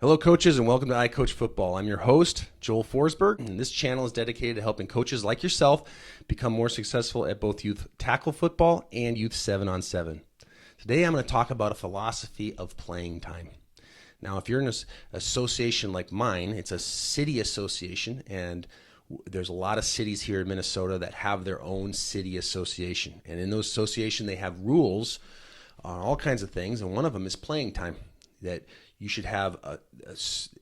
Hello, coaches, and welcome to I Coach Football. I'm your host, Joel Forsberg, and this channel is dedicated to helping coaches like yourself become more successful at both youth tackle football and youth 7-on-7. Today, I'm going to talk about a philosophy of playing time. Now, if you're in an association like mine, it's a city association, and there's a lot of cities here in Minnesota that have their own city association. And in those association, they have rules on all kinds of things, and one of them is playing time. That you should have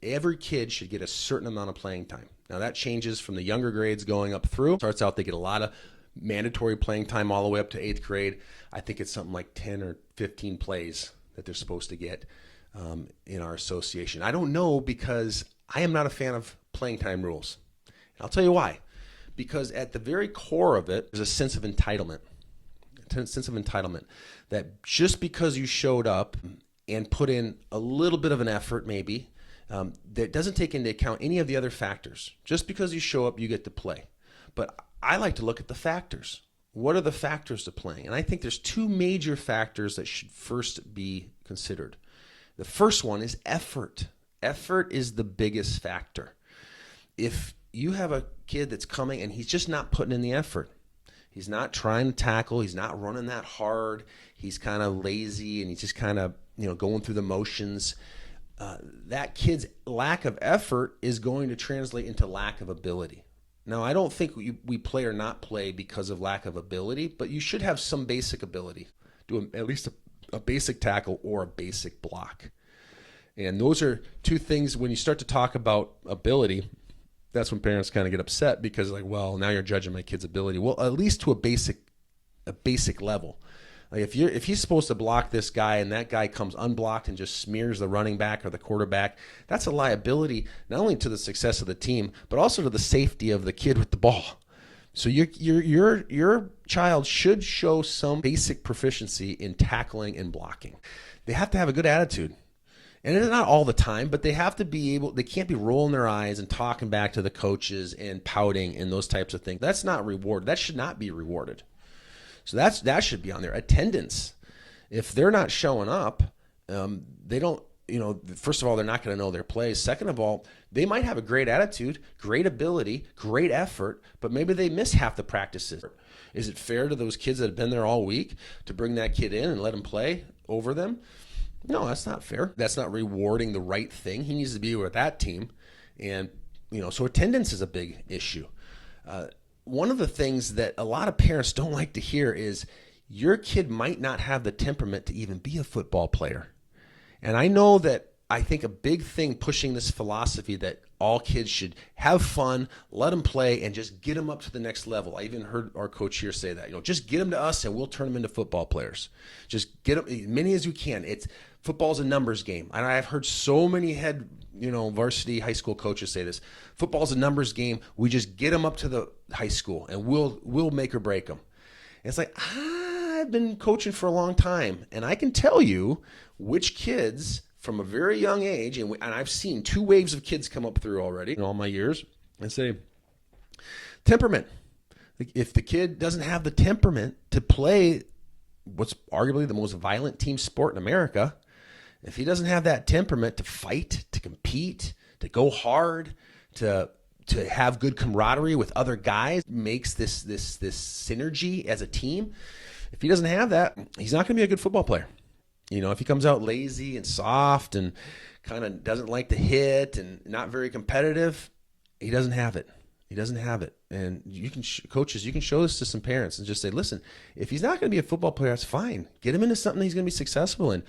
every kid should get a certain amount of playing time. Now that changes from the younger grades going up through. Starts out they get a lot of mandatory playing time all the way up to 8th grade. I think it's something like 10 or 15 plays that they're supposed to get in our association. I don't know because I am not a fan of playing time rules. And I'll tell you why. Because at the very core of it, there's a sense of entitlement. A sense of entitlement that just because you showed up and put in a little bit of an effort maybe, that doesn't take into account any of the other factors. Just because you show up, you get to play. But I like to look at the factors. What are the factors to playing? And I think there's two major factors that should first be considered. The first one is effort. Effort is the biggest factor. If you have a kid that's coming and he's just not putting in the effort, he's not trying to tackle, he's not running that hard, he's kind of lazy, and he's just kind of going through the motions. That kid's lack of effort is going to translate into lack of ability. Now, I don't think we play or not play because of lack of ability, but you should have some basic ability. Do at least a basic tackle or a basic block. And those are two things, when you start to talk about ability, that's when parents kind of get upset because well, now you're judging my kid's ability. Well, at least to a basic level. Like if he's supposed to block this guy and that guy comes unblocked and just smears the running back or the quarterback, that's a liability not only to the success of the team but also to the safety of the kid with the ball. So your child should show some basic proficiency in tackling and blocking. They have to have a good attitude. And it's not all the time, but they have to be able, they can't be rolling their eyes and talking back to the coaches and pouting and those types of things. That's not rewarded. That should not be rewarded. So that should be on there. Attendance. If they're not showing up, they don't, first of all, they're not going to know their plays. Second of all, they might have a great attitude, great ability, great effort, but maybe they miss half the practices. Is it fair to those kids that have been there all week to bring that kid in and let him play over them? No, that's not fair. That's not rewarding the right thing. He needs to be with that team. And, so attendance is a big issue. One of the things that a lot of parents don't like to hear is your kid might not have the temperament to even be a football player. And I know that I think a big thing pushing this philosophy that all kids should have fun, let them play, and just get them up to the next level. I even heard our coach here say that, just get them to us and we'll turn them into football players. Just get them as many as you can. Football's a numbers game. And I've heard so many head, varsity high school coaches say this. Football's a numbers game. We just get them up to the high school and we'll make or break them. And it's like, I've been coaching for a long time, and I can tell you which kids from a very young age, and I've seen two waves of kids come up through already in all my years, and say, temperament. If the kid doesn't have the temperament to play what's arguably the most violent team sport in America, if he doesn't have that temperament to fight, to compete, to go hard, to have good camaraderie with other guys, makes this synergy as a team. If he doesn't have that, he's not going to be a good football player. If he comes out lazy and soft and kind of doesn't like to hit and not very competitive, he doesn't have it. He doesn't have it. And coaches, you can show this to some parents and just say, listen, if he's not going to be a football player, that's fine. Get him into something he's going to be successful in.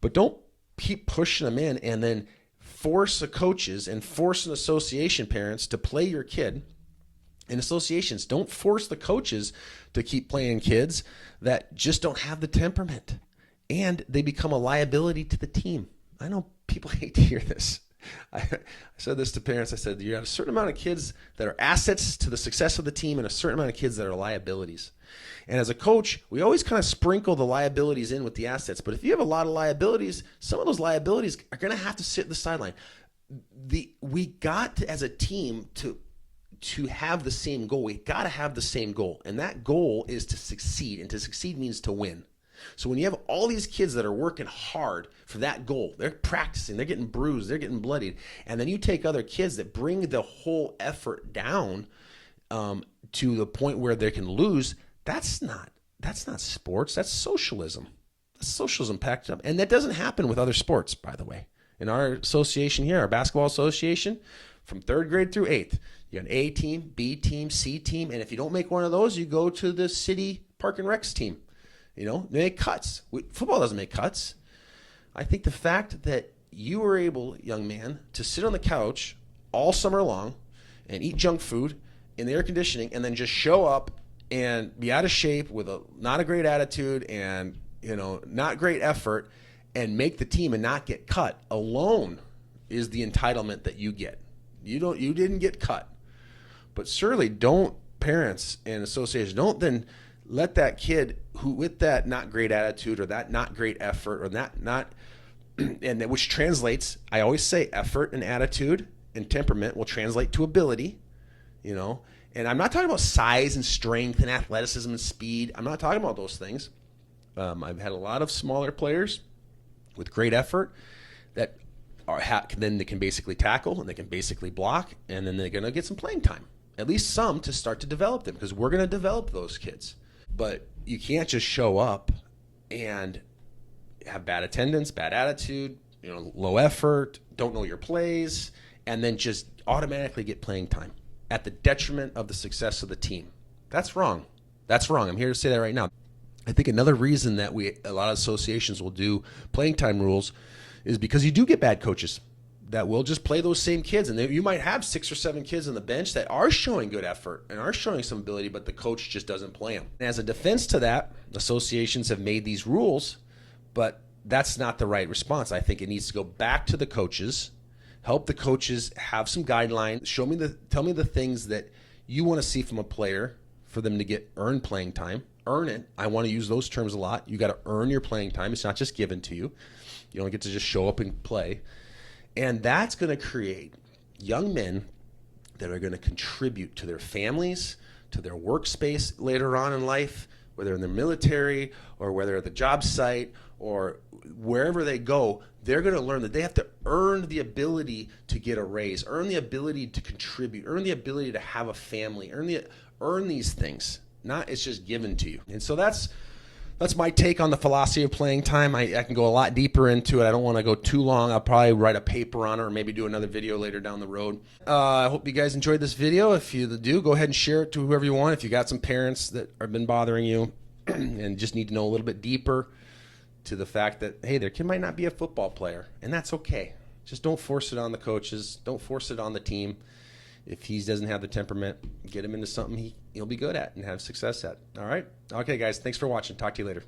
But don't keep pushing him in and then force the coaches and force an association parents to play your kid. In associations, don't force the coaches to keep playing kids that just don't have the temperament. And they become a liability to the team. I know people hate to hear this. I said this to parents. I said, you have a certain amount of kids that are assets to the success of the team and a certain amount of kids that are liabilities. And as a coach, we always kind of sprinkle the liabilities in with the assets. But if you have a lot of liabilities, some of those liabilities are going to have to sit at the sideline. We got to, as a team, to have the same goal. We got to have the same goal. And that goal is to succeed. And to succeed means to win. So when you have all these kids that are working hard for that goal, they're practicing, they're getting bruised, they're getting bloodied, and then you take other kids that bring the whole effort down to the point where they can lose, that's not sports, that's socialism. That's socialism packed up. And that doesn't happen with other sports, by the way. In our association here, our basketball association, from 3rd grade through 8th, you got an A team, B team, C team, and if you don't make one of those, you go to the city park and recs team. They make cuts. Football doesn't make cuts. I think the fact that you were able, young man, to sit on the couch all summer long and eat junk food in the air conditioning and then just show up and be out of shape with not a great attitude and not great effort and make the team and not get cut alone is the entitlement that you get. You didn't get cut. But surely parents and associations don't then let that kid who with that not great attitude or that not great effort or that not and which translates, I always say effort and attitude and temperament will translate to ability, and I'm not talking about size and strength and athleticism and speed. I'm not talking about those things. I've had a lot of smaller players with great effort that then they can basically tackle and they can basically block, and then they're going to get some playing time, at least some, to start to develop them, because we're going to develop those kids. But you can't just show up and have bad attendance, bad attitude, low effort, don't know your plays, and then just automatically get playing time at the detriment of the success of the team. That's wrong. That's wrong. I'm here to say that right now. I think another reason that a lot of associations will do playing time rules is because you do get bad coaches that will just play those same kids. And you might have 6 or 7 kids on the bench that are showing good effort and are showing some ability, but the coach just doesn't play them. And as a defense to that, associations have made these rules, but that's not the right response. I think it needs to go back to the coaches, help the coaches have some guidelines, tell me the things that you want to see from a player for them to earn playing time. Earn it. I want to use those terms a lot. You got to earn your playing time. It's not just given to you. You don't get to just show up and play. And that's going to create young men that are going to contribute to their families, to their workspace later on in life, whether in the military or whether at the job site or wherever they go. They're going to learn that they have to earn the ability to get a raise, earn the ability to contribute, earn the ability to have a family, earn these things. Not it's just given to you. And so that's my take on the philosophy of playing time. I can go a lot deeper into it. I don't want to go too long. I'll probably write a paper on it or maybe do another video later down the road. I hope you guys enjoyed this video. If you do, go ahead and share it to whoever you want. If you got some parents that have been bothering you and just need to know a little bit deeper to the fact that, hey, their kid might not be a football player, and that's okay. Just don't force it on the coaches. Don't force it on the team. If he doesn't have the temperament, get him into something he'll be good at and have success at. All right? Okay, guys. Thanks for watching. Talk to you later.